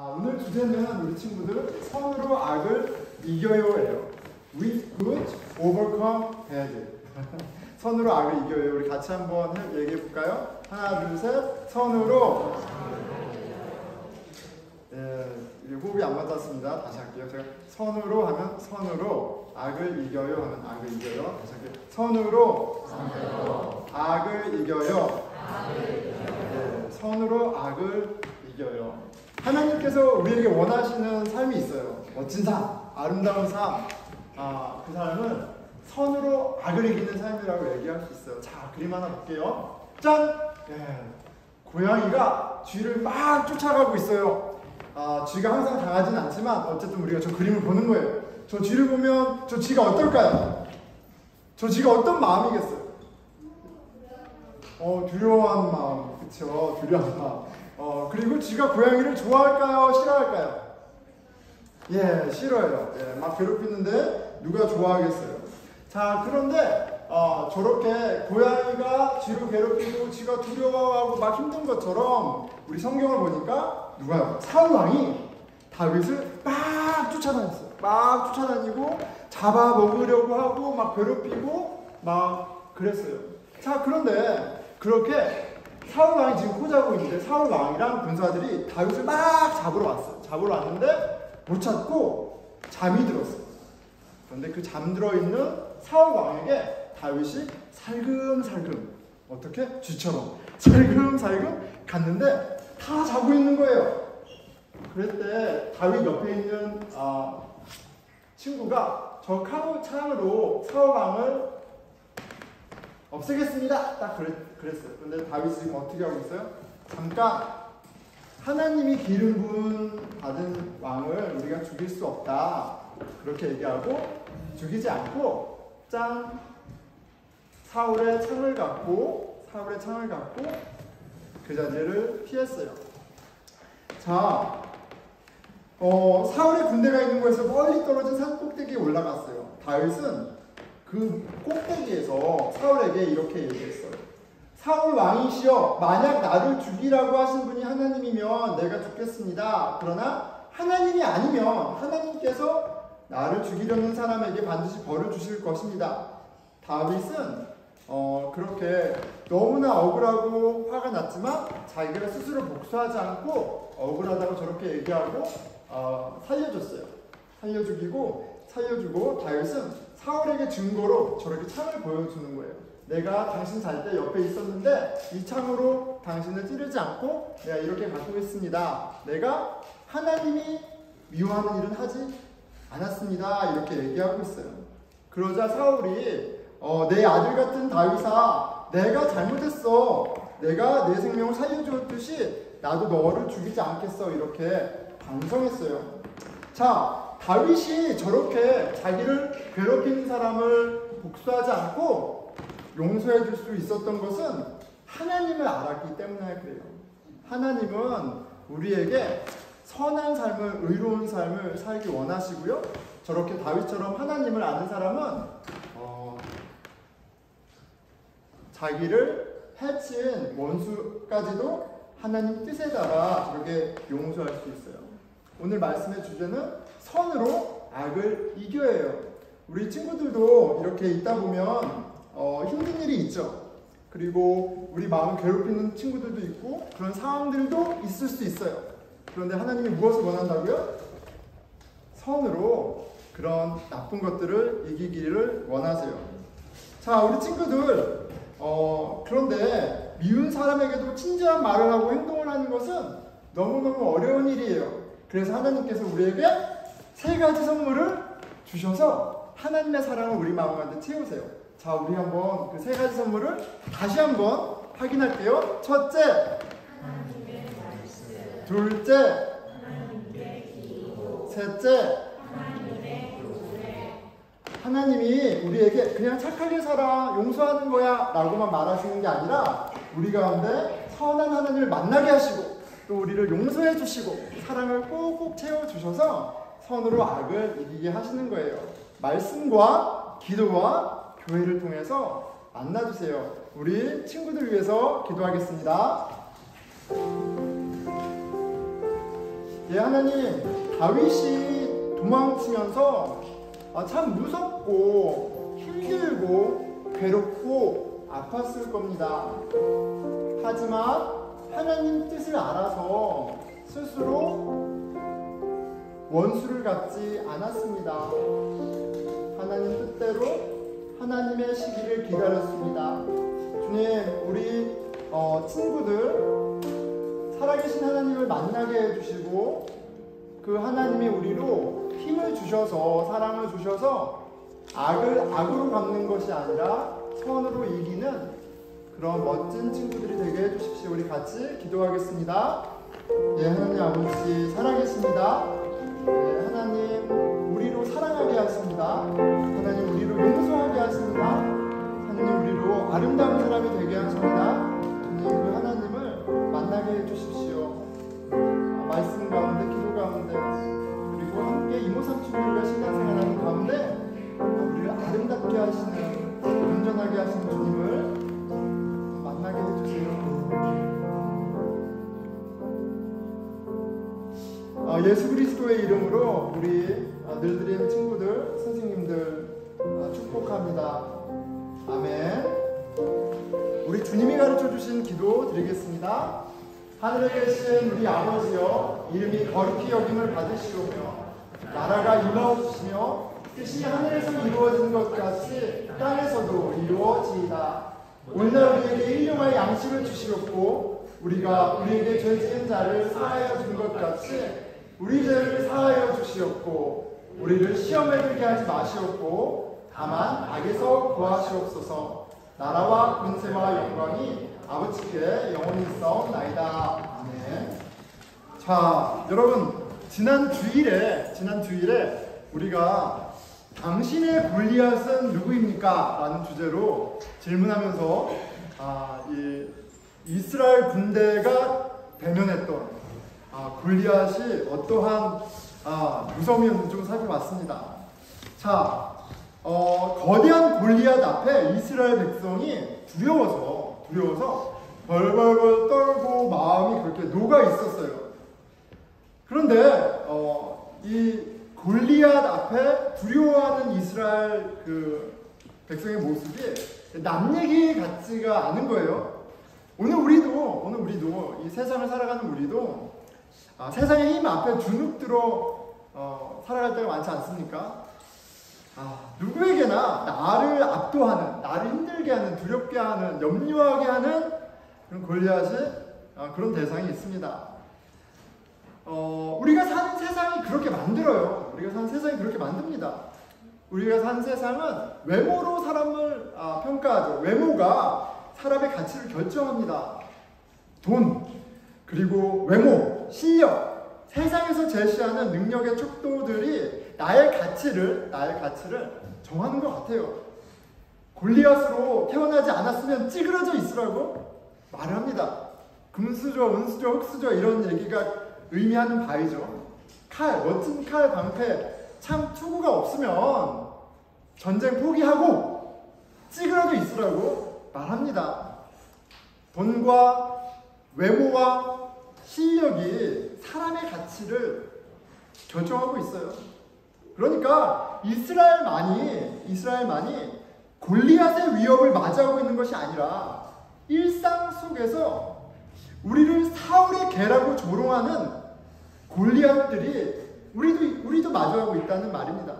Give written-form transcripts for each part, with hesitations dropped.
오늘 주제는 우리 친구들 선으로 악을 이겨요예요. With good overcome bad. 선으로 악을 이겨요. 우리 같이 한번 얘기해 볼까요? 하나, 둘, 셋. 선으로. 네, 호흡이 안 맞았습니다. 다시 할게요. 제가 선으로 하면 선으로, 악을 이겨요 하면 악을 이겨요. 다시 할게요. 선으로 악을 이겨요. 네, 선으로 악을 이겨요. 하나님께서 우리에게 원하시는 삶이 있어요. 멋진 삶, 아름다운 삶. 그 삶은 선으로 악을 이기는 삶이라고 얘기할 수 있어요. 자, 그림 하나 볼게요. 짠! 고양이가 쥐를 막 쫓아가고 있어요. 쥐가 항상 당하진 않지만 어쨌든 우리가 저 그림을 보는 거예요. 저 쥐를 보면 저 쥐가 어떨까요? 저 쥐가 어떤 마음이겠어요? 두려워하는 마음. 그쵸? 두려워하는 마음. 그리고 쥐가 고양이를 좋아할까요? 싫어할까요? 예, 싫어요. 예, 막 괴롭히는데 누가 좋아하겠어요? 자, 그런데 저렇게 고양이가 쥐를 괴롭히고 쥐가 두려워하고 막 힘든 것처럼 우리 성경을 보니까 누가요? 사울 왕이 다윗을 막 쫓아다녔어요. 막 쫓아다니고 잡아먹으려고 하고 막 괴롭히고 막 그랬어요. 자, 그런데 그렇게 사울 왕이 지금 포자고 있는데 사울 왕이랑 군사들이 다윗을 막 잡으러 왔어요. 잡으러 왔는데 못 찾고 잠이 들었어요. 그런데 그 잠들어 있는 사울 왕에게 다윗이 살금살금, 어떻게? 쥐처럼 살금살금 갔는데 다 자고 있는 거예요. 그럴 때 다윗 옆에 있는 친구가 저 창으로 사울 왕을 없애겠습니다. 딱 그랬어요. 근데 다윗이 지금 어떻게 하고 있어요? 잠깐, 하나님이 기름 부은 받은 왕을 우리가 죽일 수 없다. 그렇게 얘기하고 죽이지 않고 짠, 사울의 창을 갖고 그 자리를 피했어요. 자, 사울의 군대가 있는 곳에서 멀리 떨어진 산 꼭대기에 올라갔어요. 다윗은 그 꼭대기에서 사울에게 이렇게 얘기했어요. 사울 왕이시여, 만약 나를 죽이라고 하신 분이 하나님이면 내가 죽겠습니다. 그러나 하나님이 아니면 하나님께서 나를 죽이려는 사람에게 반드시 벌을 주실 것입니다. 다윗은 그렇게 너무나 억울하고 화가 났지만 자기가 스스로 복수하지 않고 억울하다고 저렇게 얘기하고 살려줬어요. 살려주고 다윗은 사울에게 증거로 저렇게 창을 보여주는 거예요. 내가 당신 잘 때 옆에 있었는데 이 창으로 당신을 찌르지 않고 내가 이렇게 갖고 있습니다. 내가 하나님이 미워하는 일은 하지 않았습니다. 이렇게 얘기하고 있어요. 그러자 사울이 내 아들 같은 다윗아, 내가 잘못했어. 내가 내 생명을 살려주었듯이 나도 너를 죽이지 않겠어. 이렇게 반성했어요. 자, 다윗이 저렇게 자기를 괴롭히는 사람을 복수하지 않고 용서해 줄 수 있었던 것은 하나님을 알았기 때문에 그래요. 하나님은 우리에게 선한 삶을, 의로운 삶을 살기 원하시고요. 저렇게 다윗처럼 하나님을 아는 사람은 자기를 해친 원수까지도 하나님 뜻에 따라 저렇게 용서할 수 있어요. 오늘 말씀의 주제는 선으로 악을 이겨요. 우리 친구들도 이렇게 있다 보면 힘든 일이 있죠. 그리고 우리 마음 괴롭히는 친구들도 있고 그런 상황들도 있을 수 있어요. 그런데 하나님이 무엇을 원한다고요? 선으로 그런 나쁜 것들을 이기기를 원하세요. 자, 우리 친구들 그런데 미운 사람에게도 친절한 말을 하고 행동을 하는 것은 너무너무 어려운 일이에요. 그래서 하나님께서 우리에게 3가지 선물을 주셔서 하나님의 사랑을 우리 마음 가운데 채우세요. 자, 우리 한번 그 3가지 선물을 다시 한번 확인할게요. 첫째, 둘째, 셋째. 하나님이 우리에게 그냥 착하게 살아, 용서하는 거야 라고만 말하시는 게 아니라 우리 가운데 선한 하나님을 만나게 하시고 또 우리를 용서해 주시고 사랑을 꼭꼭 채워주셔서 선으로 악을 이기게 하시는 거예요. 말씀과 기도와 교회를 통해서 만나주세요. 우리 친구들 위해서 기도하겠습니다. 예, 하나님, 다윗이 도망치면서 참 무섭고 힘들고 괴롭고 아팠을 겁니다. 하지만 하나님 뜻을 알아서 스스로 원수를 갖지 않았습니다. 하나님 뜻대로 하나님의 시기를 기다렸습니다. 주님, 우리 친구들 살아계신 하나님을 만나게 해주시고 그 하나님이 우리로 힘을 주셔서 사랑을 주셔서 악을 악으로 갚는 것이 아니라 선으로 이기는 그런 멋진 친구들이 되게 해주십시오. 우리 같이 기도하겠습니다. 예, 하나님 아버지 살아계십니다. 예, 하나님 우리로 사랑하게 하십니다. 하나님 우리로 용서하게 하십니다. 하나님 우리로 아름다운 사람이 되게 하십니다. 하나님 그 하나님을 만나게 해주십시오. 말씀 가운데 기도 가운데 그리고 함께 이모삼촌들과 신앙생활하는 가운데 우리를 아름답게 하시는 온전하게 하시는 주님을 만나게 해주세요. 예수 그리스도의 이름으로 우리 늘드림 친구들, 선생님들 축복합니다. 아멘. 우리 주님이 가르쳐 주신 기도 드리겠습니다. 하늘에 계신 우리 아버지여, 이름이 거룩히 여김을 받으시오며 나라가 임하옵시며 뜻이 하늘에서 이루어진 것 같이 땅에서도 이루어지이다. 오늘날 우리에게 일용할 양식을 주시옵고 우리가 우리에게 죄 지은 자를 사하여 준 것 같이 우리 죄를 사하여 주시옵고 우리를 시험에 들게 하지 마시옵고 다만 악에서 구하시옵소서. 나라와 권세와 영광이 아버지께 영원히 있사옵나이다. 아멘. 자, 여러분 지난 주일에 우리가 당신의 골리앗은 누구입니까? 라는 주제로 질문하면서 이 이스라엘 군대가 대면했던 골리앗이 어떠한 무서움이었는지 좀 살펴봤습니다. 자, 거대한 골리앗 앞에 이스라엘 백성이 두려워서 벌벌벌 떨고 마음이 그렇게 녹아 있었어요. 그런데 이 골리앗 앞에 두려워하는 이스라엘 그 백성의 모습이 남 얘기 같지가 않은 거예요. 오늘 우리도 이 세상을 살아가는 우리도 세상의 힘 앞에 주눅들어 살아갈 때가 많지 않습니까? 누구에게나 나를 압도하는, 나를 힘들게 하는, 두렵게 하는, 염려하게 하는 그런 골리앗이 그런 대상이 있습니다. 우리가 사는 세상이 그렇게 만들어요. 우리가 사는 세상이 그렇게 만듭니다. 우리가 사는 세상은 외모로 사람을 평가하죠. 외모가 사람의 가치를 결정합니다. 돈, 그리고 외모, 실력, 세상에서 제시하는 능력의 척도들이 나의 가치를 정하는 것 같아요. 골리앗으로 태어나지 않았으면 찌그러져 있으라고 말을 합니다. 금수저, 은수저, 흑수저 이런 얘기가 의미하는 바이죠. 칼, 멋진 칼, 방패, 참 투구가 없으면 전쟁 포기하고 찌그러져 있으라고 말합니다. 돈과 외모와 실력이 사람의 가치를 결정하고 있어요. 그러니까 이스라엘만이 골리앗의 위협을 맞이하고 있는 것이 아니라 일상 속에서 우리를 사울의 개라고 조롱하는 골리앗들이 우리도 마주하고 있다는 말입니다.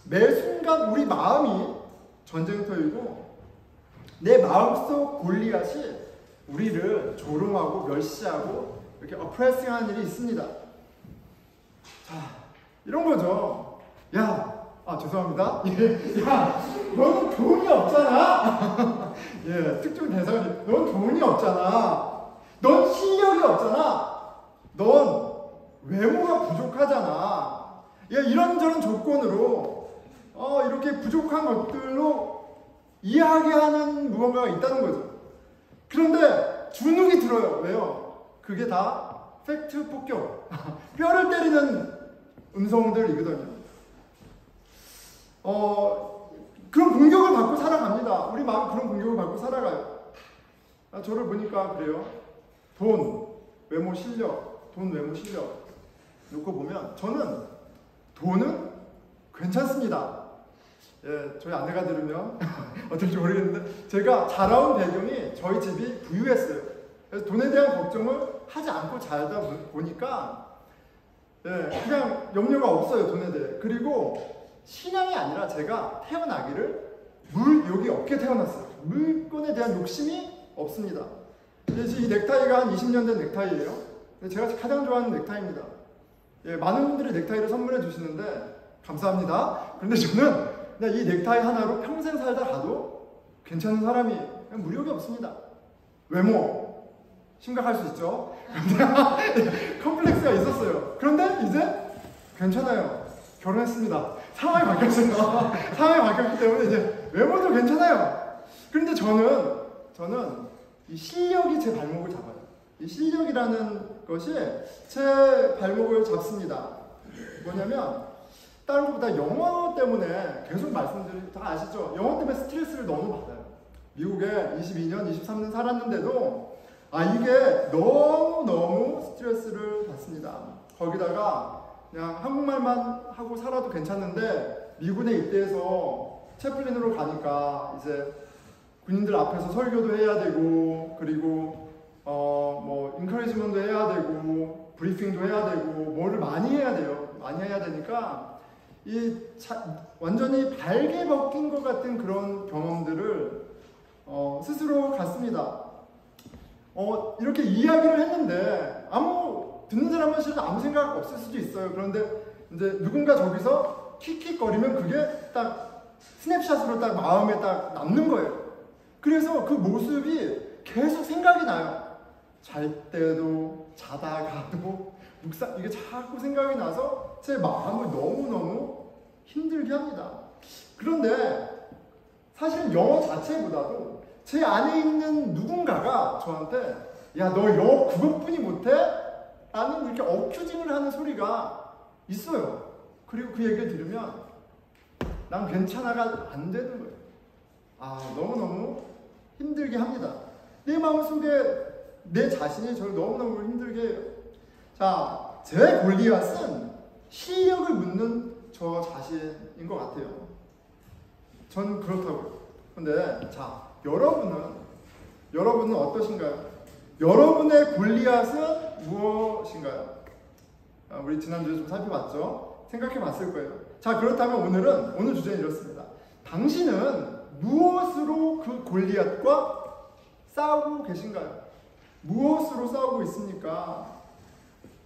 매 순간 우리 마음이 전쟁터이고 내 마음속 골리앗이 우리를 조롱하고 멸시하고 이렇게 어프레싱하는 일이 있습니다. 자, 이런 거죠. 죄송합니다. 야, 너는 돈이 없잖아. 예, 특정 대상이 넌 돈이 없잖아. 넌 실력이 없잖아. 넌 외모가 부족하잖아. 예, 이런저런 조건으로 이렇게 부족한 것들로 이해하게 하는 무언가가 있다는 거죠. 그런데 주눅이 들어요. 왜요? 그게 다 팩트 폭격. 뼈를 때리는 음성들이거든요. 그런 공격을 받고 살아갑니다. 우리 마음 그런 공격을 받고 살아가요. 저를 보니까 그래요. 돈, 외모, 실력. 놓고 보면 저는 돈은 괜찮습니다. 예, 저희 아내가 들으면 어떨지 모르겠는데 제가 자라온 배경이 저희 집이 부유했어요. 그래서 돈에 대한 걱정을 하지 않고 살다 보니까 예, 그냥 염려가 없어요, 돈에 대해. 그리고 신앙이 아니라 제가 태어나기를 물욕이 없게 태어났어요. 물건에 대한 욕심이 없습니다. 이 넥타이가 한 20년 된 넥타이예요. 제가 가장 좋아하는 넥타이입니다. 예, 많은 분들이 넥타이를 선물해 주시는데 감사합니다. 그런데 저는 그냥 이 넥타이 하나로 평생 살다 가도 괜찮은 사람이 그냥 물욕이 없습니다. 외모 심각할 수 있죠. 컴플렉스가 있었어요. 그런데 이제 괜찮아요. 결혼했습니다. 상황이 바뀌었어요. 상황이 바뀌었기 때문에 이제 외모도 괜찮아요. 그런데 저는 이 실력이 제 발목을 잡아요. 이 실력이라는 것이 제 발목을 잡습니다. 뭐냐면 다른 것보다 영어 때문에 계속 말씀드린 다 아시죠? 영어 때문에 스트레스를 너무 받아요. 미국에 22년, 23년 살았는데도 이게 너무 스트레스를 받습니다. 거기다가 그냥 한국말만 하고 살아도 괜찮은데 미군에 입대해서 채플린으로 가니까 이제 군인들 앞에서 설교도 해야 되고 그리고 뭐 인커리지먼트도 해야 되고 브리핑도 해야 되고 뭐를 많이 해야 돼요. 많이 해야 되니까 완전히 발개 벗긴 것 같은 그런 경험들을 스스로 갖습니다. 이렇게 이야기를 했는데 듣는 사람은 실은 아무 생각 없을 수도 있어요. 그런데 이제 누군가 저기서 킥킥거리면 그게 딱 스냅샷으로 딱 마음에 딱 남는 거예요. 그래서 그 모습이 계속 생각이 나요. 잘 때도 자다가도 이게 자꾸 생각이 나서 제 마음을 너무너무 힘들게 합니다. 그런데 사실 영어 자체보다도 제 안에 있는 누군가가 저한테 야, 너 영어 그것뿐이 못해? 라는 이렇게 어큐징을 하는 소리가 있어요. 그리고 그 얘기를 들으면 난 괜찮아가 안 되는 거예요. 너무너무 힘들게 합니다. 내 마음속에 내 자신이 저를 너무너무 힘들게 해요. 자, 제 골리앗은 실력을 묻는 저 자신인 것 같아요. 전 그렇다고요. 근데 자, 여러분은 어떠신가요? 여러분의 골리앗은 무엇인가요? 우리 지난주에 좀 살펴봤죠? 생각해 봤을 거예요. 자, 그렇다면 오늘 주제는 이렇습니다. 당신은 무엇으로 그 골리앗과 싸우고 계신가요? 무엇으로 싸우고 있습니까?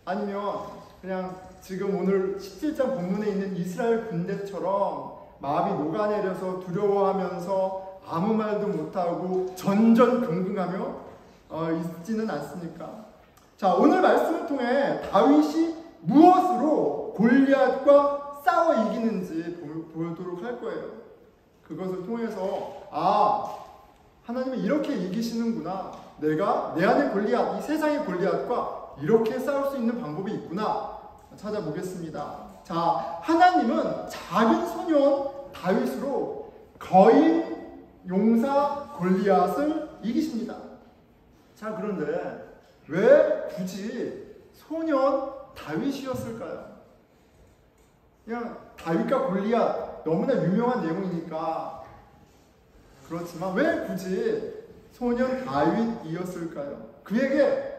아니면 그냥 지금 오늘 17장 본문에 있는 이스라엘 군대처럼 마음이 녹아내려서 두려워하면서 아무 말도 못하고 전전긍긍하며 있지는 않습니까? 자, 오늘 말씀을 통해 다윗이 무엇으로 골리앗과 싸워 이기는지 보도록 할 거예요. 그것을 통해서 하나님은 이렇게 이기시는구나. 내가 내 안의 골리앗, 이 세상의 골리앗과 이렇게 싸울 수 있는 방법이 있구나 찾아보겠습니다. 자, 하나님은 작은 소년 다윗으로 거인 용사 골리앗을 이기십니다. 자, 그런데 왜 굳이 소년 다윗이었을까요? 그냥 다윗과 골리앗 너무나 유명한 내용이니까 그렇지만 왜 굳이 소년 다윗이었을까요? 그에게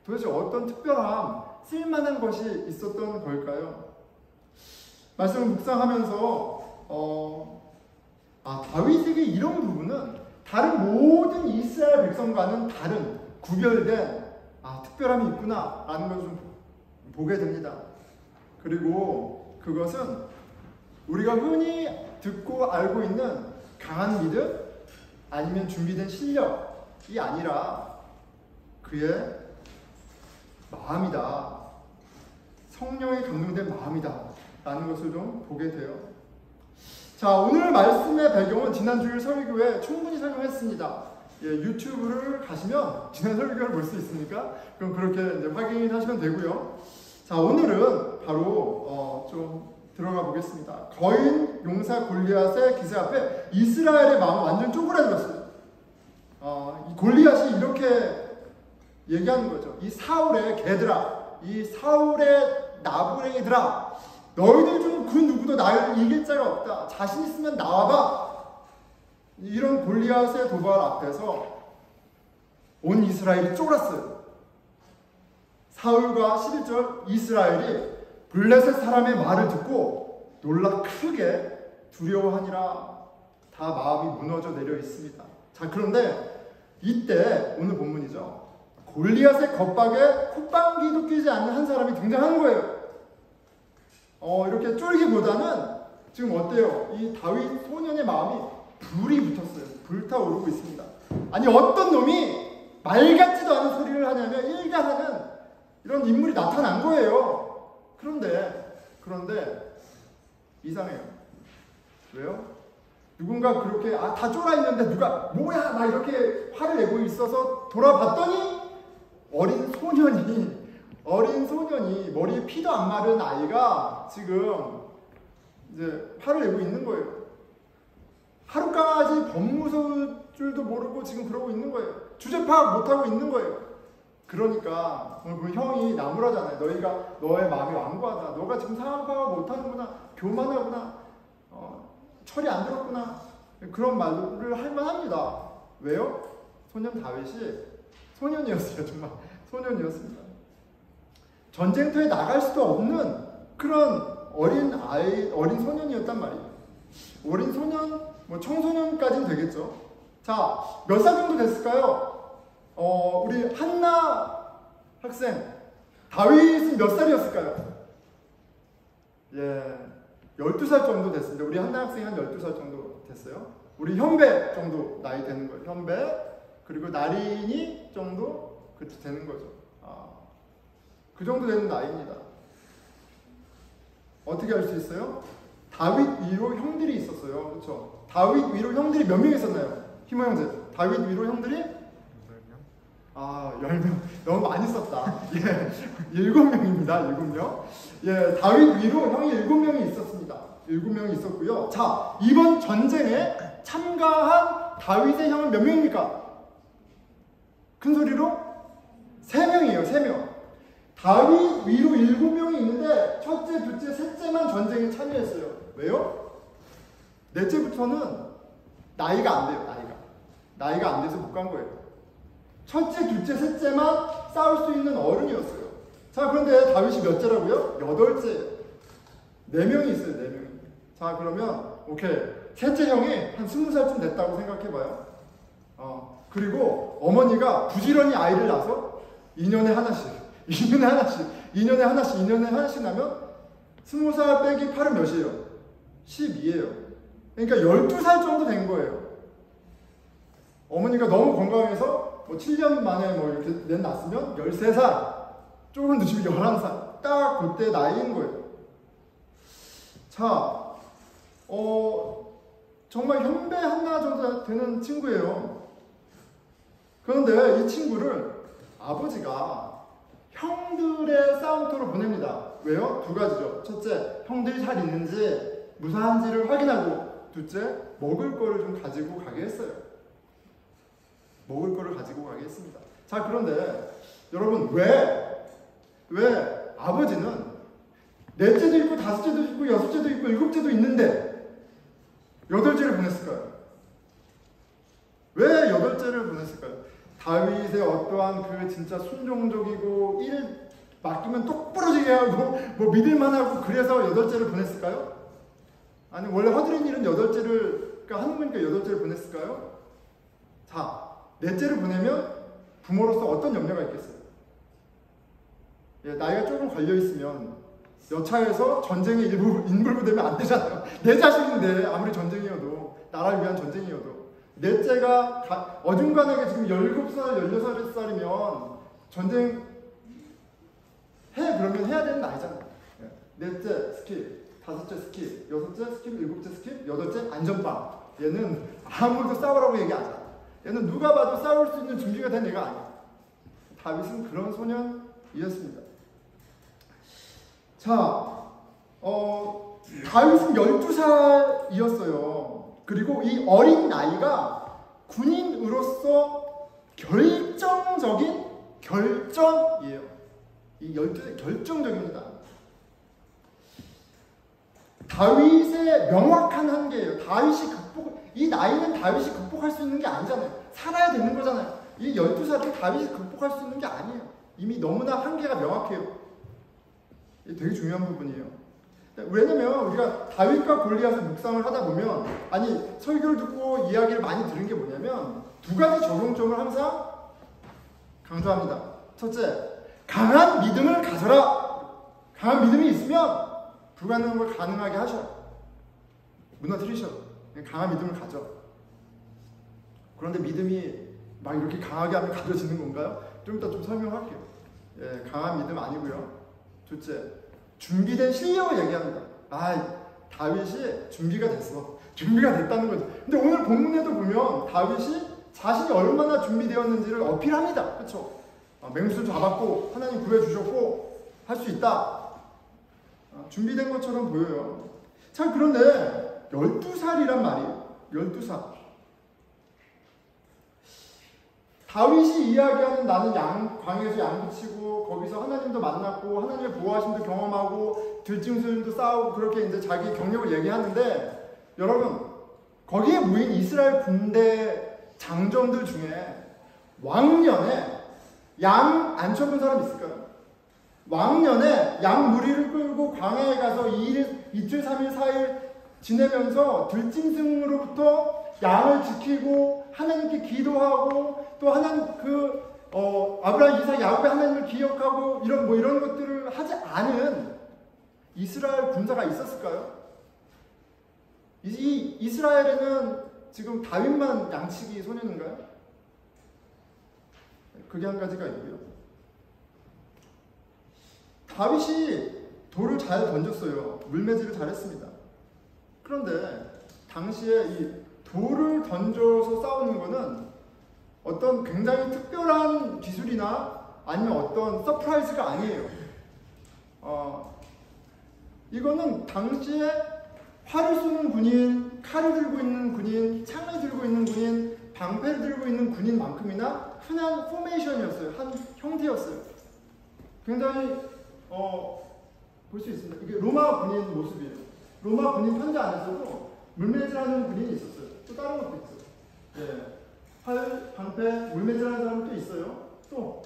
도대체 어떤 특별함, 쓸만한 것이 있었던 걸까요? 말씀을 묵상하면서 다윗에게 이런 부분은 다른 모든 이스라엘 백성과는 다른 구별된 특별함이 있구나 라는 것을 좀 보게 됩니다. 그리고 그것은 우리가 흔히 듣고 알고 있는 강한 믿음 아니면 준비된 실력이 아니라 그의 마음이다. 성령에 감동된 마음이다 라는 것을 좀 보게 돼요. 자, 오늘 말씀의 배경은 지난주일 설교에 충분히 설명했습니다. 유튜브를 가시면 지난 설교를 볼 수 있으니까 그럼 그렇게 이제 확인하시면 되고요. 자, 오늘은 바로 좀 들어가 보겠습니다. 거인 용사 골리앗의 기세 앞에 이스라엘의 마음은 완전 쪼그라들었어요. 이 골리앗이 이렇게 얘기하는 거죠. 이 사울의 개들아, 이 사울의 아들쟁이들아, 너희들 중 그 누구도 나를 이길 자가 없다. 자신 있으면 나와봐. 이런 골리앗의 도발 앞에서 온 이스라엘이 쫄았어요. 사울과 11절 이스라엘이 블레셋 사람의 말을 듣고 놀라 크게 두려워하니라. 다 마음이 무너져 내려 있습니다. 자, 그런데 이때 오늘 본문이죠. 골리앗의 겁박에 콧방귀도 끼지 않는 한 사람이 등장하는 거예요. 이렇게 쫄기보다는 지금 어때요? 이 다윗 소년의 마음이 불이 붙었어요. 불타오르고 있습니다. 아니, 어떤 놈이 말 같지도 않은 소리를 하냐면 일가하는 이런 인물이 나타난 거예요. 그런데 이상해요. 왜요? 누군가 그렇게 다 쫄아 있는데 누가 뭐야 막 이렇게 화를 내고 있어서 돌아봤더니 어린 소년이 머리에 피도 안 마른 아이가 지금 이제 화를 내고 있는 거예요. 하루까지 법무서울 줄도 모르고 지금 그러고 있는 거예요. 주제 파악 못하고 있는 거예요. 그러니까 그 형이 나무라잖아요. 너의 마음이 완고하다. 너가 지금 상황 파악 못하는구나. 교만하구나. 철이 안 들었구나. 그런 말을 할 만합니다. 왜요? 소년 다윗이 소년이었어요. 정말 소년이었습니다. 전쟁터에 나갈 수도 없는 그런 어린 소년이었단 말이에요. 어린 소년, 청소년까지는 되겠죠. 자, 몇 살 정도 됐을까요? 우리 한나 학생, 다윗은 몇 살이었을까요? 12살 정도 됐습니다. 우리 한나 학생이 한 12살 정도 됐어요. 우리 현배 정도 나이 되는 거예요. 현배, 그리고 나린이 정도 그렇게 되는 거죠. 그 정도 되는 나이입니다. 어떻게 알 수 있어요? 다윗 위로 형들이 있었어요. 그렇죠? 다윗 위로 형들이 몇 명 있었나요? 희모 형제. 다윗 위로 형들이? 10명. 너무 많이 썼다. 7명입니다. 7명. 다윗 위로 형이 7명이 있었습니다. 7명이 있었고요. 자, 이번 전쟁에 참가한 다윗의 형은 몇 명입니까? 큰 소리로? 3명이에요. 3명. 다윗 위로 7명이 있는데 첫째, 둘째, 셋째만 전쟁에 참여했어요. 왜요? 넷째부터는 나이가 안 돼요. 나이가 안 돼서 못 간 거예요. 첫째, 둘째, 셋째만 싸울 수 있는 어른이었어요. 자, 그런데 다윗이 몇째라고요? 8째. 4명이 있어요. 4명이. 자, 그러면 오케이. 셋째 형이 한 20살쯤 됐다고 생각해봐요. 그리고 어머니가 부지런히 아이를 낳아서 2년에 하나씩 나면 20살 빼기 8은 몇이에요? 12예요. 그러니까 12살 정도 된 거예요. 어머니가 너무 건강해서 7년 만에 이렇게 낳았으면 13살, 조금 늦으면 11살. 딱 그때 나이인 거예요. 자, 정말 현배 한나 정도 되는 친구예요. 그런데 이 친구를 아버지가 형들의 싸움터로 보냅니다. 왜요? 2가지죠. 첫째, 형들이 잘 있는지 무사한지를 확인하고, 둘째, 먹을 거를 좀 가지고 가게 했어요. 먹을 거를 가지고 가게 했습니다. 자, 그런데 여러분, 왜 아버지는 4째도 있고 5째도 있고 6째도 있고 7째도 있는데 8째를 보냈을까요? 왜 8째를 보냈을까요? 다윗의 어떠한 그 진짜 순종적이고 일 맡기면 똑부러지게 하고 믿을만하고 그래서 8째를 보냈을까요? 아니, 원래 허드렛 일은 8째를 하는 거니까 8째를 보냈을까요? 자, 4째를 보내면 부모로서 어떤 염려가 있겠어요? 나이가 조금 걸려있으면 여차해서 전쟁에 인불부되면 안 되잖아요. 내 자식인데 아무리 전쟁이어도, 나라를 위한 전쟁이어도. 넷째가 어중간하게 지금 17살, 16살이면 전쟁 그러면 해야 되는 나이잖아요. 넷째 스킵, 5째 스킵, 6째 스킵, 7째 스킵, 8째 안전빵. 얘는 아무도 싸우라고 얘기하지 않아. 얘는 누가 봐도 싸울 수 있는 준비가 된 애가 아니야. 다윗은 그런 소년이었습니다. 자, 다윗은 12살이었어요. 그리고 이 어린 나이가 군인으로서 결정적인 결정이에요. 이 12살 결정적입니다. 다윗의 명확한 한계예요. 이 나이는 다윗이 극복할 수 있는 게 아니잖아요. 살아야 되는 거잖아요. 이 12살은 다윗이 극복할 수 있는 게 아니에요. 이미 너무나 한계가 명확해요. 이게 되게 중요한 부분이에요. 왜냐면 우리가 다윗과 골리앗의 묵상을 하다 보면, 아니 설교를 듣고 이야기를 많이 들은 게 뭐냐면 두 가지 적용점을 항상 강조합니다. 첫째, 강한 믿음을 가져라. 강한 믿음이 있으면 불가능한 걸 가능하게 하셔. 무너뜨리셔. 강한 믿음을 가져. 그런데 믿음이 막 이렇게 강하게 하면 가져지는 건가요? 좀 이따 좀 설명할게요. 예, 강한 믿음 아니고요. 둘째, 준비된 실력을 얘기합니다. 다윗이 준비가 됐어. 준비가 됐다는 거죠. 근데 오늘 본문에도 보면 다윗이 자신이 얼마나 준비되었는지를 어필합니다. 그렇죠? 맹수 잡았고 하나님 구해주셨고 할 수 있다. 준비된 것처럼 보여요. 자, 그런데 12살이란 말이에요. 12살. 다윗이 이야기하는 나는 광야에서 양치고 거기서 하나님도 만났고 하나님의 보호하심도 경험하고 들짐승도 싸우고 그렇게 이제 자기 경력을 얘기하는데, 여러분 거기에 모인 이스라엘 군대 장정들 중에 왕년에 양 안 쳐본 사람 있을까요? 왕년에 양 무리를 끌고 광야에 가서 이틀 3일 4일 지내면서 들짐승으로부터 양을 지키고 하나님께 기도하고 또 하나님 아브라함, 이삭, 야곱의 하나님을 기억하고 이런 것들을 하지 않은 이스라엘 군사가 있었을까요? 이 이스라엘에는 지금 다윗만 양치기 소년인가요? 그게 한 가지가 있고요. 다윗이 돌을 잘 던졌어요. 물매질을 잘했습니다. 그런데 당시에 이 돌을 던져서 싸우는 거는 어떤 굉장히 특별한 기술이나 아니면 어떤 서프라이즈가 아니에요. 이거는 당시에 활을 쏘는 군인, 칼을 들고 있는 군인, 창을 들고 있는 군인, 방패를 들고 있는 군인만큼이나 흔한 포메이션이었어요. 한 형태였어요. 굉장히 볼 수 있습니다. 이게 로마 군인 모습이에요. 로마 군인 편지 안에서도 물매질하는 군인이 있었어요. 또 다른 것도 있어요. 예. 활, 방패, 물매질하는 사람도 또 있어요. 또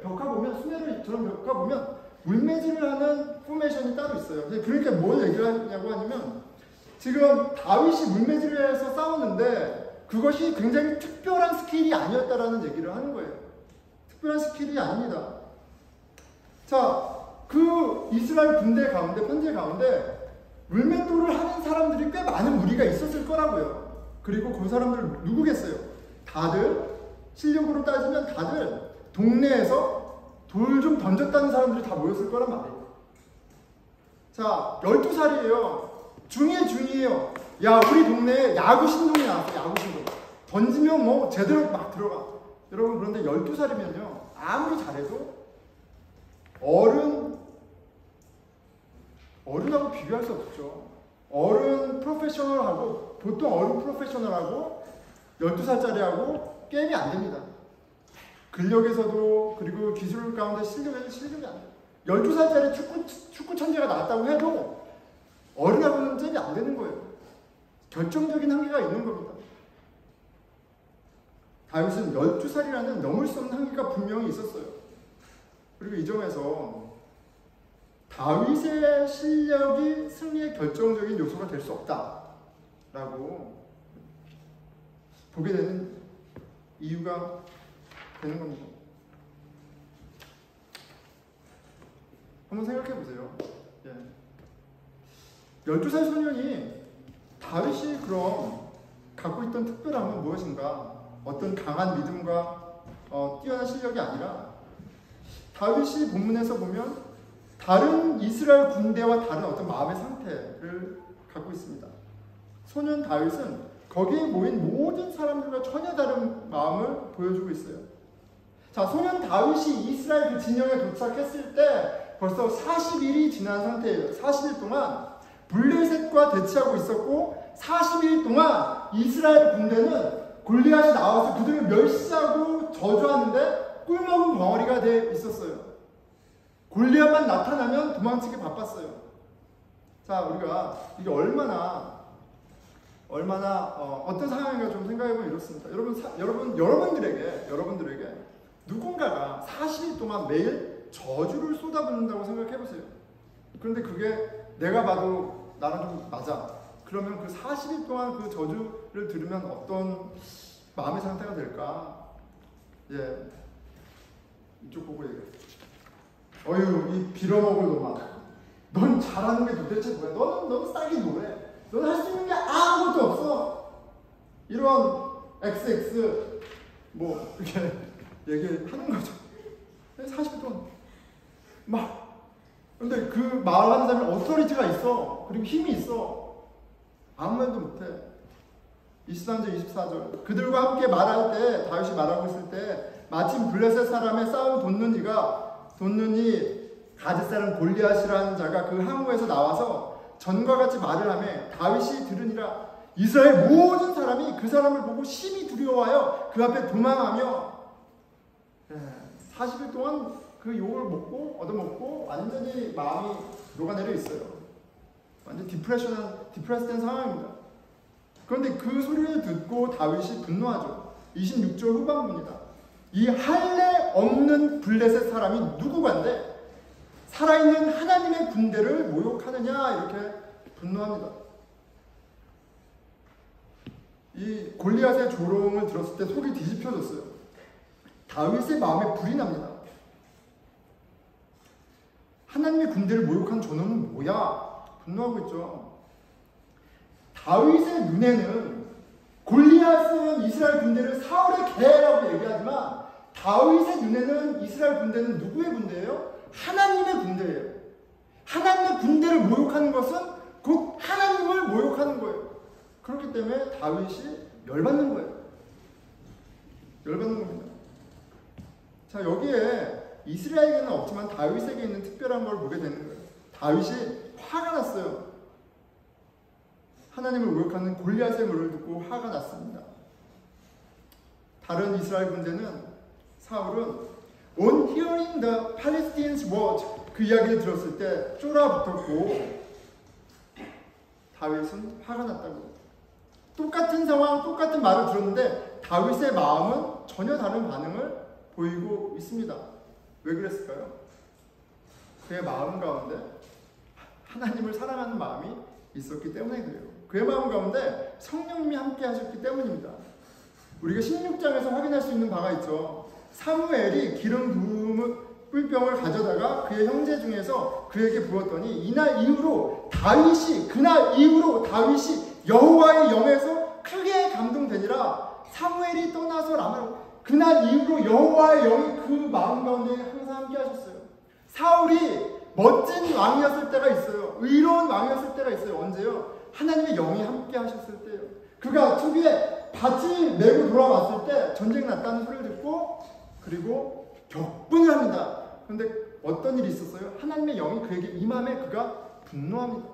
벽화 보면, 수메르 저런 벽화 보면 물매질을 하는 포메이션이 따로 있어요. 그러니까 뭘 얘기를 하냐고 하냐면, 지금 다윗이 물매질을 해서 싸우는데 그것이 굉장히 특별한 스킬이 아니었다라는 얘기를 하는 거예요. 특별한 스킬이 아닙니다. 자, 그 이스라엘 군대 가운데, 편제 가운데 물맷돌을 하는 사람들이 꽤 많은 무리가 있었을 거라고요. 그리고 그 사람들 누구겠어요? 다들 실력으로 따지면 다들 동네에서 돌 좀 던졌다는 사람들이 다 모였을 거란 말이에요. 자, 12살이에요. 중이에요. 야, 우리 동네에 야구 신동이 나왔어. 야구 신동. 던지면 뭐 제대로 막 들어가. 여러분, 그런데 12살이면요 아무리 잘해도 어른하고 비교할 수 없죠. 어른 프로페셔널하고, 보통 어른 프로페셔널하고 12살짜리하고 게임이 안 됩니다. 근력에서도, 그리고 기술 가운데 실력이 안 돼요. 12살짜리 축구 천재가 나왔다고 해도 어른하고는 게임이 안 되는 거예요. 결정적인 한계가 있는 겁니다. 다윗은 12살이라는 넘을 수 없는 한계가 분명히 있었어요. 그리고 이 점에서 다윗의 실력이 승리의 결정적인 요소가 될 수 없다라고 보게 되는 이유가 되는 겁니다. 한번 생각해 보세요. 12살 소년이 다윗이 그럼 갖고 있던 특별함은 무엇인가? 어떤 강한 믿음과 뛰어난 실력이 아니라, 다윗이 본문에서 보면 다른 이스라엘 군대와 다른 어떤 마음의 상태를 갖고 있습니다. 소년 다윗은 거기에 모인 모든 사람들과 전혀 다른 마음을 보여주고 있어요. 자, 소년 다윗이 이스라엘 그 진영에 도착했을 때 벌써 40일이 지난 상태예요. 40일 동안 블레셋과 대치하고 있었고, 40일 동안 이스라엘 군대는 골리앗이 나와서 그들을 멸시하고 저주하는데 꿀먹은 벙어리가 돼 있었어요. 골리앗만 나타나면 도망치기 바빴어요. 자, 우리가 이게 얼마나 어떤 상황인가 좀 생각해보면 이렇습니다. 여러분들에게 누군가가 40일 동안 매일 저주를 쏟아붓는다고 생각해보세요. 그런데 그게 내가 봐도 나랑 좀 맞아. 그러면 그 40일 동안 그 저주를 들으면 어떤 마음의 상태가 될까? 예, 이쪽 보고 얘기해. 어휴, 이 빌어먹을 놈아. 넌 잘하는 게 도대체 뭐야? 너는 싹이 뭐래? 너는 할 수 있는 게 아무것도 없어. 이런 XX 뭐 이렇게 얘기하는 거죠. 40일 동안 막. 근데 그 말하는 사람이 어토리티가 있어. 그리고 힘이 있어. 아무 말도 못해. 23절 24절 그들과 함께 말할 때 다윗이 말하고 있을 때 마침 블레셋 사람의 싸움 돕는이 가드 사람 골리앗이라는 자가 그 항우에서 나와서 전과 같이 말을 하며 다윗이 들으니라. 이스라엘 모든 사람이 그 사람을 보고 심히 두려워하여 그 앞에 도망하며 40일 동안 그 욕을 얻어먹고 완전히 마음이 녹아내려 있어요. 완전 디프레스된 상황입니다. 그런데 그 소리를 듣고 다윗이 분노하죠. 26절 후반부입니다. 이 할례 없는 블레셋 사람이 누구간데 살아있는 하나님의 군대를 모욕하느냐 이렇게 분노합니다. 이 골리앗의 조롱을 들었을 때 속이 뒤집혀졌어요. 다윗의 마음에 불이 납니다. 하나님의 군대를 모욕한 저놈은 뭐야? 분노하고 있죠. 다윗의 눈에는 골리앗은 이스라엘 군대를 사울의 개라고 얘기하지만 다윗의 눈에는 이스라엘 군대는 누구의 군대예요? 하나님의 군대예요. 하나님의 군대를 모욕하는 것은 곧 하나님을 모욕하는 거예요. 그렇기 때문에 다윗이 열받는 거예요. 열받는 겁니다. 자, 여기에 이스라엘에게는 없지만 다윗에게 있는 특별한 걸 보게 되는 거예요. 다윗이 화가 났어요. 하나님을 모욕하는 골리앗의 말을 듣고 화가 났습니다. 다른 이스라엘 군대는 사울은 On hearing the Palestinians' word 그 이야기를 들었을 때 쫄아붙었고 다윗은 화가 났다고. 똑같은 상황, 똑같은 말을 들었는데 다윗의 마음은 전혀 다른 반응을 보이고 있습니다. 왜 그랬을까요? 그의 마음 가운데 하나님을 사랑하는 마음이 있었기 때문에 그래요. 그의 마음 가운데 성령님이 함께 하셨기 때문입니다. 우리가 16장에서 확인할 수 있는 바가 있죠. 사무엘이 기름 뿔병을 가져다가 그의 형제 중에서 그에게 부었더니 그날 이후로 다윗이 여호와의 영에서 크게 감동되니라. 사무엘이 떠나서 라마로 그날 이후로 여호와의 영이 그 마음 가운데 항상 함께 하셨어요. 사울이 멋진 왕이었을 때가 있어요. 의로운 왕이었을 때가 있어요. 언제요? 하나님의 영이 함께 하셨을 때요. 그가 투비에 밭을 메고 돌아왔을 때 전쟁 났다는 소리를 듣고 그리고 격분을 합니다. 그런데 어떤 일이 있었어요? 하나님의 영이 그에게 임함에 그가 분노합니다.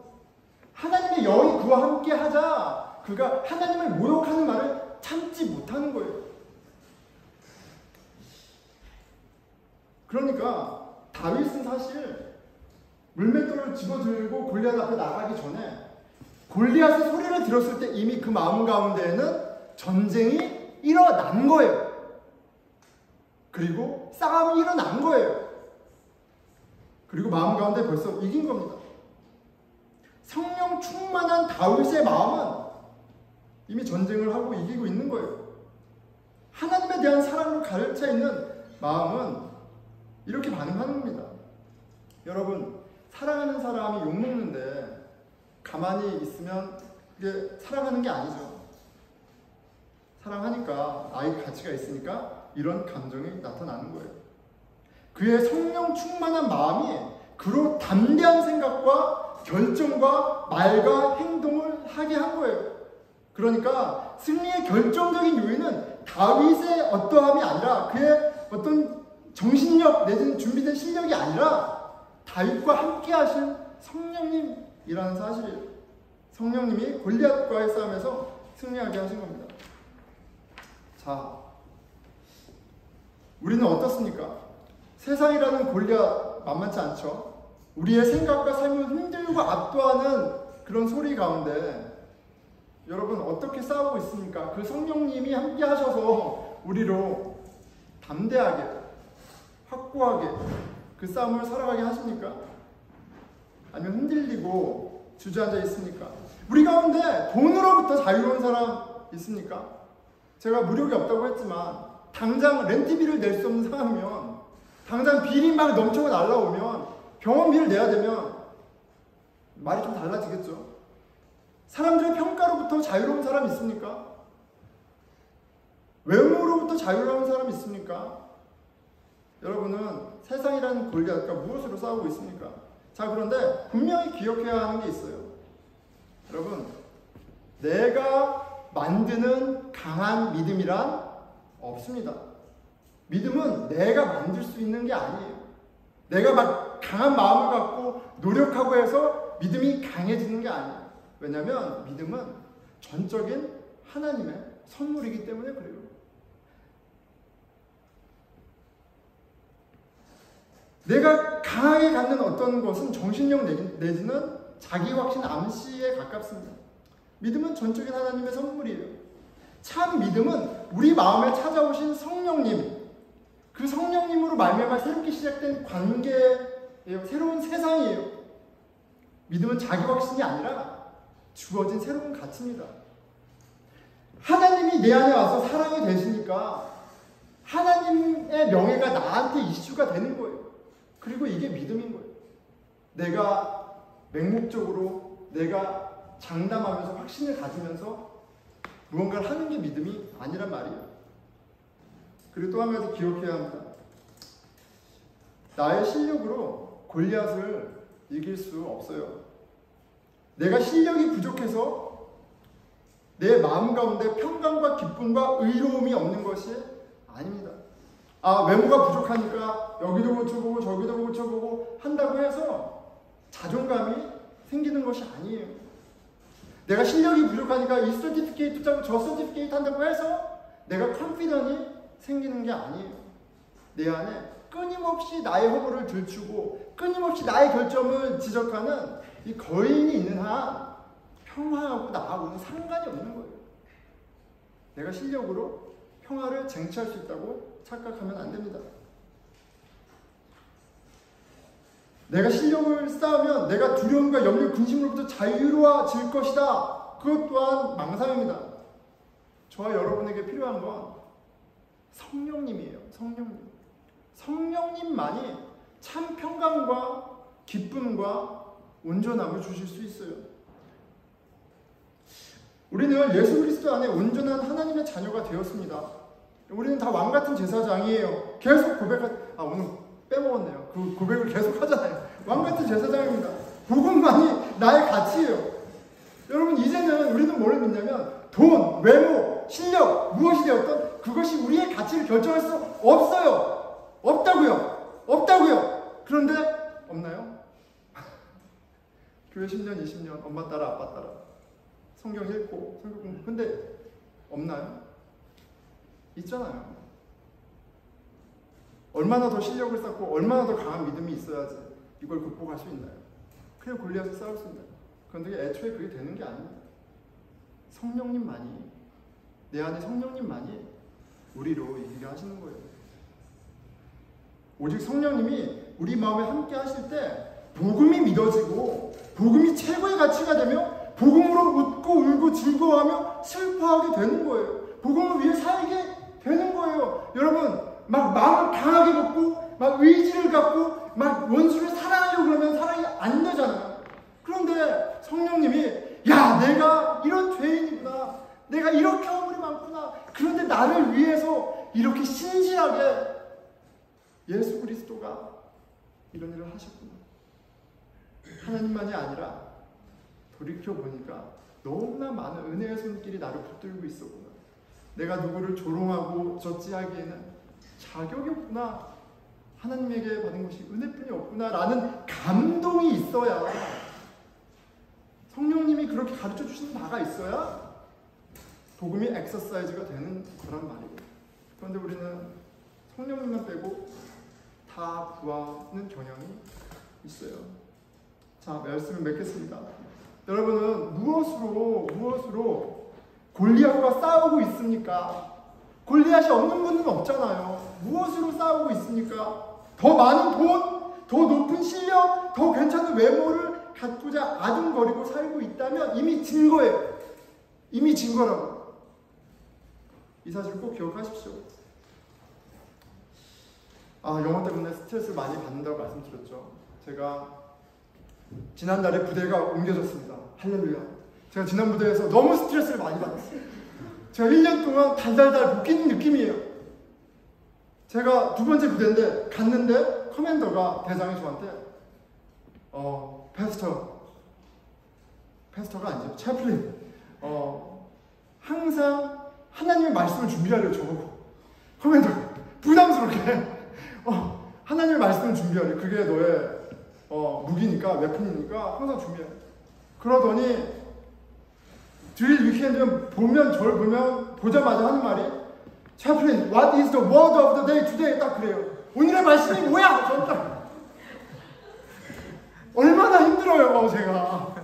하나님의 영이 그와 함께 하자 그가 하나님을 모욕하는 말을 참지 못하는 거예요. 그러니까 다윗은 사실 물맷돌을 집어들고 골리앗 앞에 나가기 전에 골리앗의 소리를 들었을 때 이미 그 마음 가운데에는 전쟁이 일어난 거예요. 그리고 싸움이 일어난 거예요. 그리고 마음 가운데 벌써 이긴 겁니다. 성령 충만한 다윗의 마음은 이미 전쟁을 하고 이기고 있는 거예요. 하나님에 대한 사랑으로 가득 차 있는 마음은 이렇게 반응하는 겁니다. 여러분, 사랑하는 사람이 욕먹는데 가만히 있으면 그게 사랑하는 게 아니죠. 사랑하니까 나의 가치가 있으니까 이런 감정이 나타나는 거예요. 그의 성령 충만한 마음이 그로 담대한 생각과 결정과 말과 행동을 하게 한 거예요. 그러니까 승리의 결정적인 요인은 다윗의 어떠함이 아니라 그의 어떤 정신력 내지는 준비된 실력이 아니라 다윗과 함께 하신 성령님이라는 사실이에요. 성령님이 골리앗과의 싸움에서 승리하게 하신 겁니다. 자, 우리는 어떻습니까? 세상이라는 골리앗 만만치 않죠? 우리의 생각과 삶을 흔들고 지르고 압도하는 그런 소리 가운데 여러분 어떻게 싸우고 있습니까? 그 성령님이 함께 하셔서 우리로 담대하게, 확고하게 그 싸움을 살아가게 하십니까? 아니면 흔들리고 주저앉아 있습니까? 우리 가운데 돈으로부터 자유로운 사람 있습니까? 제가 무력이 없다고 했지만 당장 렌트비를 낼 수 없는 상황이면, 당장 비리 막 넘쳐가 날라오면, 병원비를 내야 되면 말이 좀 달라지겠죠. 사람들의 평가로부터 자유로운 사람 있습니까? 외모로부터 자유로운 사람 있습니까? 여러분은 세상이라는 골리앗과 무엇으로 싸우고 있습니까? 자, 그런데 분명히 기억해야 하는 게 있어요. 여러분, 내가 만드는 강한 믿음이란 없습니다. 믿음은 내가 만들 수 있는 게 아니에요. 내가 막 강한 마음을 갖고 노력하고 해서 믿음이 강해지는 게 아니에요. 왜냐하면 믿음은 전적인 하나님의 선물이기 때문에 그래요. 내가 강하게 갖는 어떤 것은 정신력 내지는 자기 확신 암시에 가깝습니다. 믿음은 전적인 하나님의 선물이에요. 참 믿음은 우리 마음에 찾아오신 성령님, 그 성령님으로 말미암아 새롭게 시작된 관계예요. 새로운 세상이에요. 믿음은 자기 확신이 아니라 주어진 새로운 가치입니다. 하나님이 내 안에 와서 사랑이 되시니까 하나님의 명예가 나한테 이슈가 되는 거예요. 그리고 이게 믿음인 거예요. 내가 맹목적으로 내가 장담하면서 확신을 가지면서 무언가를 하는 게 믿음이 아니란 말이에요. 그리고 또 한 가지 기억해야 합니다. 나의 실력으로 골리앗을 이길 수 없어요. 내가 실력이 부족해서 내 마음 가운데 평강과 기쁨과 의로움이 없는 것이 아닙니다. 외모가 부족하니까 여기도 고쳐보고 저기도 고쳐보고 한다고 해서 자존감이 생기는 것이 아니에요. 내가 실력이 부족하니까 이 서티피케이트 짜고 저 서티피케이트 한다고 해서 내가 컨피던이 생기는 게 아니에요. 내 안에 끊임없이 나의 허물을 들추고 끊임없이 나의 결점을 지적하는 이 거인이 있는 한 평화하고 나하고는 상관이 없는 거예요. 내가 실력으로 평화를 쟁취할 수 있다고 착각하면 안 됩니다. 내가 실력을 쌓으면 내가 두려움과 염려, 근심으로부터 자유로워질 것이다. 그것 또한 망상입니다. 저와 여러분에게 필요한 건 성령님이에요. 성령님. 성령님만이 참 평강과 기쁨과 온전함을 주실 수 있어요. 우리는 예수 그리스도 안에 온전한 하나님의 자녀가 되었습니다. 우리는 다 왕같은 제사장이에요. 계속 오늘 빼먹었네요. 그 고백을 계속 하잖아요. 왕같은 제사장입니다. 복음만이 나의 가치예요. 여러분, 이제는 우리는 뭘 믿냐면 돈, 외모, 실력, 무엇이 되었던 그것이 우리의 가치를 결정할 수 없어요. 없다고요. 그런데 없나요? 교회 10년, 20년 엄마 따라 아빠 따라 성경 읽고 성경 공부, 근데 없나요? 있잖아요. 얼마나 더 실력을 쌓고 얼마나 더 강한 믿음이 있어야지 이걸 극복할 수 있나요? 그냥 골리앗을 싸울 수 있나요? 그런데 애초에 그게 되는 게 아닙니다. 성령님만이, 내 안에 성령님만이 우리로 이기게 하시는 거예요. 오직 성령님이 우리 마음에 함께 하실 때 복음이 믿어지고 복음이 최고의 가치가 되며 복음으로 웃고 울고 즐거워하며 슬퍼하게 되는 거예요. 복음을 위해 살게 되는 거예요. 여러분, 막 마음을 강하게 먹고 막 의지를 갖고 막 원수를 사랑하려고 그러면 사랑이 안 되잖아요. 그런데 성령님이 내가 이런 죄인이구나, 내가 이렇게 허물이 많구나, 그런데 나를 위해서 이렇게 신실하게 예수 그리스도가 이런 일을 하셨구나. 하나님만이 아니라 돌이켜보니까 너무나 많은 은혜의 손길이 나를 붙들고 있었구나. 내가 누구를 조롱하고 저지하기에는 자격이 없구나. 하나님에게 받은 것이 은혜뿐이 없구나 라는 감동이 있어야, 성령님이 그렇게 가르쳐 주시는 바가 있어야 복음이 엑서사이즈가 되는 거란 말이에요. 그런데 우리는 성령님만 빼고 다 구하는 경향이 있어요. 자, 말씀을 맺겠습니다. 여러분은 무엇으로 골리앗과 싸우고 있습니까? 골리앗이 없는 분은 없잖아요. 무엇으로 싸우고 있습니까? 더 많은 돈, 더 높은 실력, 더 괜찮은 외모를 갖고자 아둥거리고 살고 있다면 이미 진 거예요. 이미 진 거라고. 이 사실 꼭 기억하십시오. 영어 때문에 스트레스를 많이 받는다고 말씀드렸죠. 제가 지난달에 부대가 옮겨졌습니다. 할렐루야. 제가 지난 부대에서 너무 스트레스를 많이 받았어요. 제가 1년 동안 달달달 볶이는 느낌이에요. 제가 두 번째 부대인데 갔는데 커맨더가 대장이 저한테 패스터가 아니죠. 채플린. 항상 하나님의 말씀을 준비하려고 저보고 커맨더가 부담스럽게 하나님의 말씀을 준비하려. 그게 너의 무기니까, 웨폰이니까 항상 준비해. 그러더니 드릴 위켄드면 저를 보면 보자마자 하는 말이 채플린, what is the word of the day today? 딱 그래요. 오늘의 말씀이 뭐야? 저는 딱 얼마나 힘들어요, 제가.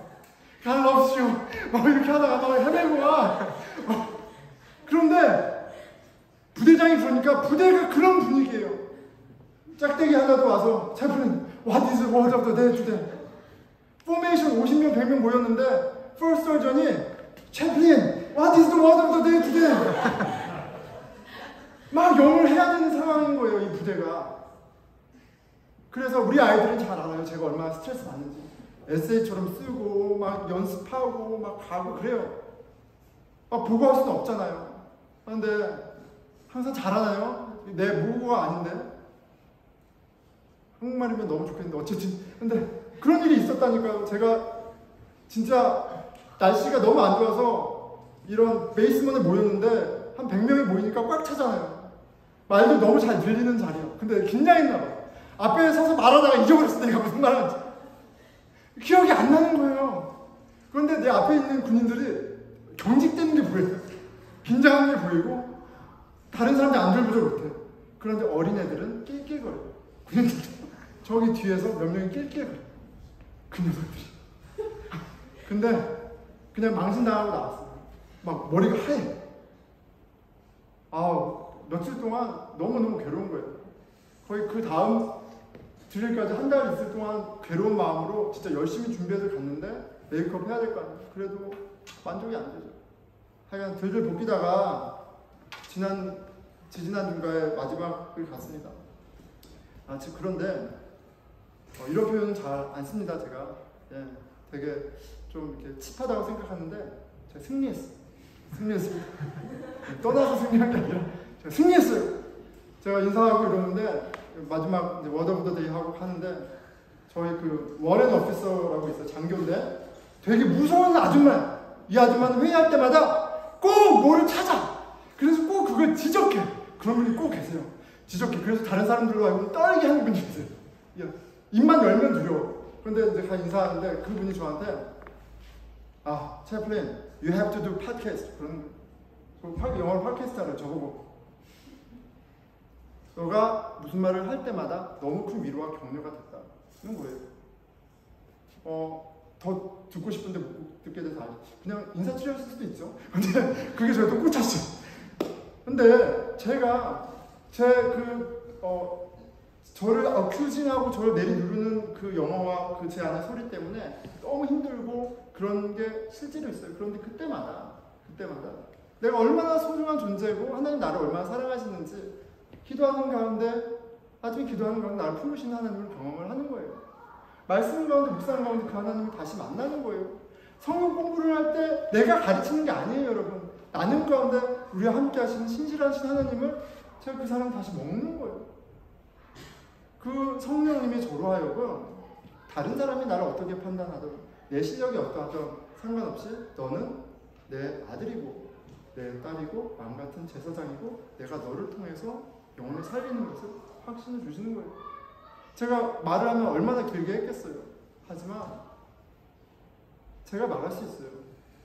God loves you. 막 이렇게 하다가 막 헤매고 막. 그런데 부대장이 그러니까 부대가 그런 분위기예요. 짝대기 하나도 와서 채플린, what is the word of the day today? 포메이션 50명, 100명 모였는데 first sergeant이 채플린, what is the word of the day today? 막 영어를 해야 되는 상황인 거예요, 이 부대가. 그래서 우리 아이들은 잘 알아요. 제가 얼마나 스트레스 받는지. 에세이처럼 쓰고 막 연습하고 막 가고 그래요. 막 보고할 수는 없잖아요. 그런데 항상 잘하나요? 내 모국어가 아닌데. 한국말이면 너무 좋겠는데 어쨌든. 근데 그런 일이 있었다니까요. 제가 진짜 날씨가 너무 안 좋아서 이런 베이스먼에 모였는데 한 100명이 모이니까 꽉 차잖아요. 말도 너무 잘 들리는 자리요. 근데 긴장했나 봐요. 앞에 서서 말하다가 잊어버렸을 때 내가 무슨 말 하는지 기억이 안 나는 거예요. 그런데 내 앞에 있는 군인들이 경직되는 게 보여요. 긴장하는 게 보이고 다른 사람들이 안절부절 못해요. 그런데 어린애들은 낄낄거려요. 군인들 저기 뒤에서 몇 명이 낄낄거려요. 그 녀석들이. 근데 그냥 망신당하고 나왔어요. 막 머리가 하얘. 며칠 동안 너무너무 괴로운 거예요. 거의 그 다음 드릴까지 한 달 있을 동안 괴로운 마음으로 진짜 열심히 준비해서 갔는데 메이크업 해야 될 거 아니에요. 그래도 만족이 안 되죠. 하여간 들들 볶이다가 지지난주가의 마지막을 갔습니다. 그런데 이런 표현은 잘 안 씁니다. 제가 되게 좀 이렇게 칩하다고 생각하는데 제가 승리했습니다. 떠나서 승리한 게 아니라 제가 승리했어요. 제가 인사하고 이러는데 마지막 워드 오브 더 데이 하고 하는데 저희 그 워렌 오피서라고 있어요. 장교인데 되게 무서운 아줌마예요. 이 아줌마는 회의할 때마다 꼭 뭐를 찾아. 그래서 꼭 그걸 지적해. 그런 분이 꼭 계세요. 지적해. 그래서 다른 사람들로 알고 떨게 하는 분이 계세요. 입만 열면 두려워. 그런데 이제 가 인사하는데 그분이 저한테 채플린, you have to do podcast. 그런 영어로 팟캐스트 하래요. 저보고. 너가 무슨 말을 할 때마다 너무 큰 위로와 격려가 됐다. 이런 거예요. 더 듣고 싶은데 못 듣게 돼서 그냥 인사치레였을 수도 있죠. 근데 그게 저를 또 꽂혔어요. 근데 제가 저를 어큐징하고 저를 내리누르는 그 영어와 그 제 안의 소리 때문에 너무 힘들고 그런 게 실제로 있어요. 그런데 그때마다 내가 얼마나 소중한 존재고 하나님 나를 얼마나 사랑하시는지 기도하는 가운데 나를 품으시는 하나님을 경험을 하는 거예요. 말씀 가운데 묵상 가운데 그 하나님을 다시 만나는 거예요. 성경 공부를 할 때 내가 가르치는 게 아니에요, 여러분. 나는 가운데 우리와 함께 하시는 신실하신 하나님을 제가 그 사람 다시 먹는 거예요. 그 성령님이 저로 하여금 다른 사람이 나를 어떻게 판단하든 내 실력이 어떠하든 상관없이 너는 내 아들이고 내 딸이고 마음같은 제사장이고 내가 너를 통해서 영혼을 살리는 것을 확신을 주시는 거예요. 제가 말을 하면 얼마나 길게 했겠어요. 하지만 제가 말할 수 있어요.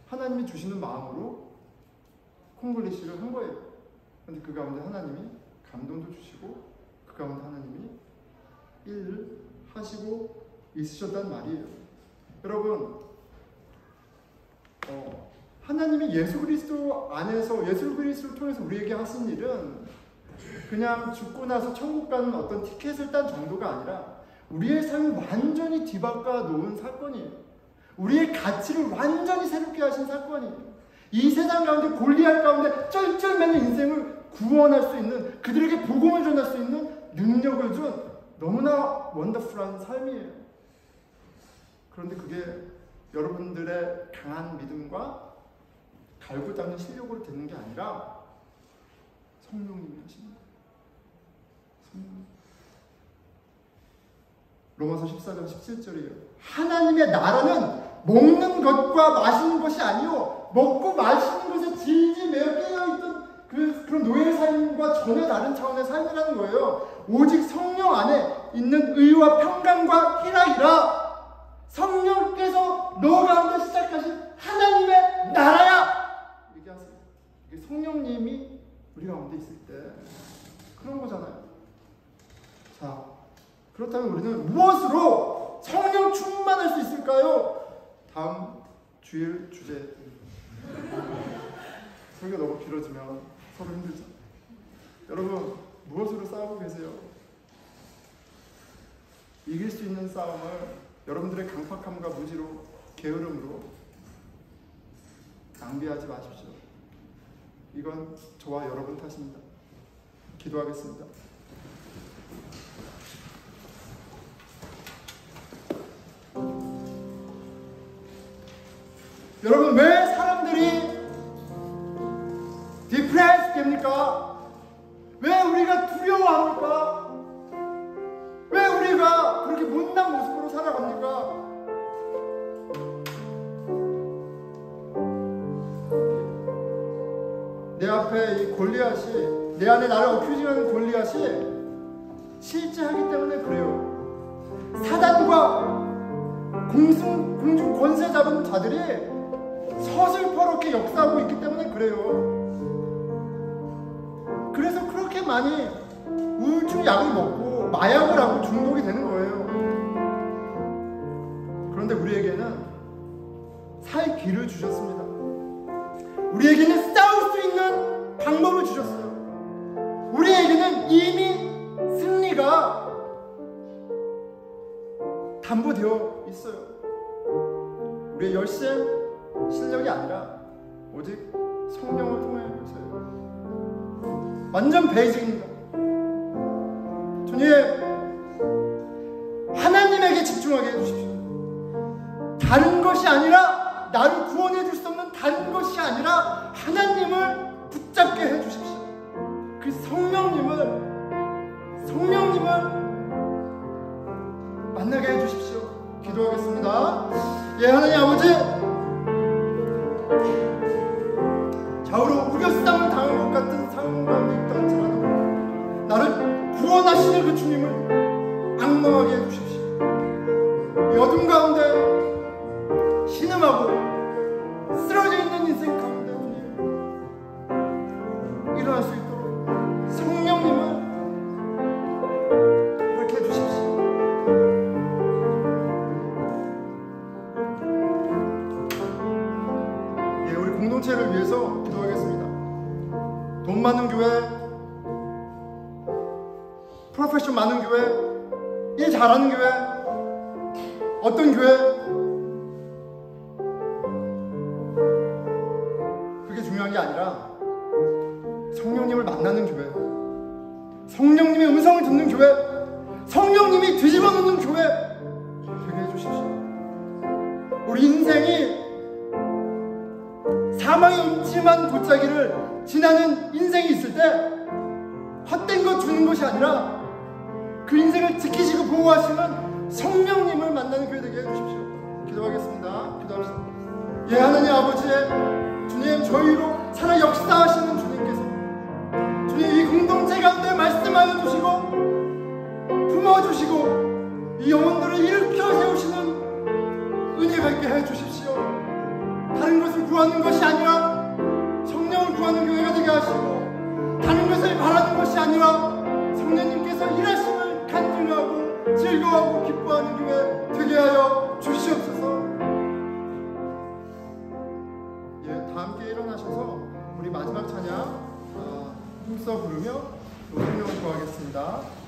하나님이 주시는 마음으로 콩글리시를 한 거예요. 그런데 그 가운데 하나님이 감동도 주시고 그 가운데 하나님이 일을 하시고 있으셨단 말이에요. 여러분, 하나님이 예수 그리스도 안에서, 예수 그리스도를 통해서 우리에게 하신 일은 그냥 죽고 나서 천국 가는 어떤 티켓을 딴 정도가 아니라 우리의 삶을 완전히 뒤바꿔 놓은 사건이에요. 우리의 가치를 완전히 새롭게 하신 사건이에요. 이 세상 가운데, 골리앗 가운데 쩔쩔매는 인생을 구원할 수 있는, 그들에게 복음을 전할 수 있는 능력을 준 너무나 원더풀한 삶이에요. 그런데 그게 여러분들의 강한 믿음과 갈고 닦는 실력으로 되는 게 아니라 성령님이 하십니다. 성령. 로마서 14장 17절이에요. 하나님의 나라는 먹는 것과 마시는 것이 아니요 먹고 마시는 것에 질질 매여 깨어있던 그런 노예 삶과 전혀 다른 차원의 삶이라는 거예요. 오직 성령 안에 있는 의와 평강과 희락이라. 성령께서 너 가운데 시작하신 하나님의 나라야! 얘기하세요. 이게 성령님이 우리 가운데 있을 때 그런 거잖아요. 자, 그렇다면 우리는 무엇으로 성령 충만할 수 있을까요? 다음 주일 주제. 설교가 너무 길어지면 서로 힘들죠. 여러분, 무엇으로 싸우고 계세요? 이길 수 있는 싸움을 여러분들의 강팍함과 무지로, 게으름으로 낭비하지 마십시오. 이건 저와 여러분 탓입니다. 기도하겠습니다. 여러분, 왜 사람들이 디프레스 됩니까? 왜 우리가 두려워합니까? 왜 우리가 그렇게 못난 모습으로 살아갑니까? 내 앞에 이 골리앗이, 내 안에 나를 어큐징하는 골리앗이 실제 하기 때문에 그래요. 사단과 공중 권세 잡은 자들이 서슬퍼렇게 역사하고 있기 때문에 그래요. 그래서 그렇게 많이 우울증 약을 먹고 마약을 하고 중독이 되는 거예요. 그런데 우리에게는 살 길을 주셨습니다. 우리에게는 싸울 수 있는 방법을 주셨어요. 우리에게는 이미 승리가 담보되어 있어요. 우리의 열심, 실력이 아니라 오직 성령을 통해서요. 완전 베이직입니다. 주님, 하나님에게 집중하게 해주십시오. 다른 것이 아니라, 나를 구원해 줄 수 없는 다른 것이 아니라 하나님을 붙잡게 해주십시오. 그 성령님을 만나게 해주십시오. 기도하겠습니다. 예, 하나님 아버지, 좌우로 우겨싸움을 당한 것 같은 상황 가운데 있다할지라도 나를 구원하시는 그 주님을 악망하게 해주십시오. 이 어둠 가운데 신음하고 쓰러져 있는 인생 가운데 일어날 수 있도록 성령님을 그렇게 해주십시오. 예, 우리 공동체를 위해서 기도하겠습니다. 돈 많은 교회, 프로페셔널 많은 교회, 일 잘하는 교회, 어떤 교회, 그게 중요한 게 아니라 성령님을 만나는 교회, 성령님의 음성을 듣는 교회, 성령님이 뒤집어 놓는 교회 되게 해주십시오. 우리 인생이 사망의 음침한 골짜기를 지나는 인생이 있을 때 헛된 거 주는 것이 아니라 그 인생을 지키시고 보호하시는 성령님을 만나는 교회 되게 해주십시오. 기도하겠습니다. 기도합시다. 예, 하나님 아버지의 주님, 저희로 살아 역사하시는 주님께서 주님, 이 공동체 가운데 말씀하여 주시고 품어주시고 이 영혼들을 일으켜 세우시는 은혜가 있게 해주십시오. 다른 것을 구하는 것이 아니라 성령을 구하는 교회가 되게 하시고, 다른 것을 바라는 것이 아니라 성령님께서 일하심을 간증하고 즐거워하고 기뻐하는 교회 되게 하여 주시옵소서. 다 함께 일어나셔서 우리 마지막 찬양 힘써 부르며 또 설명을 구하겠습니다.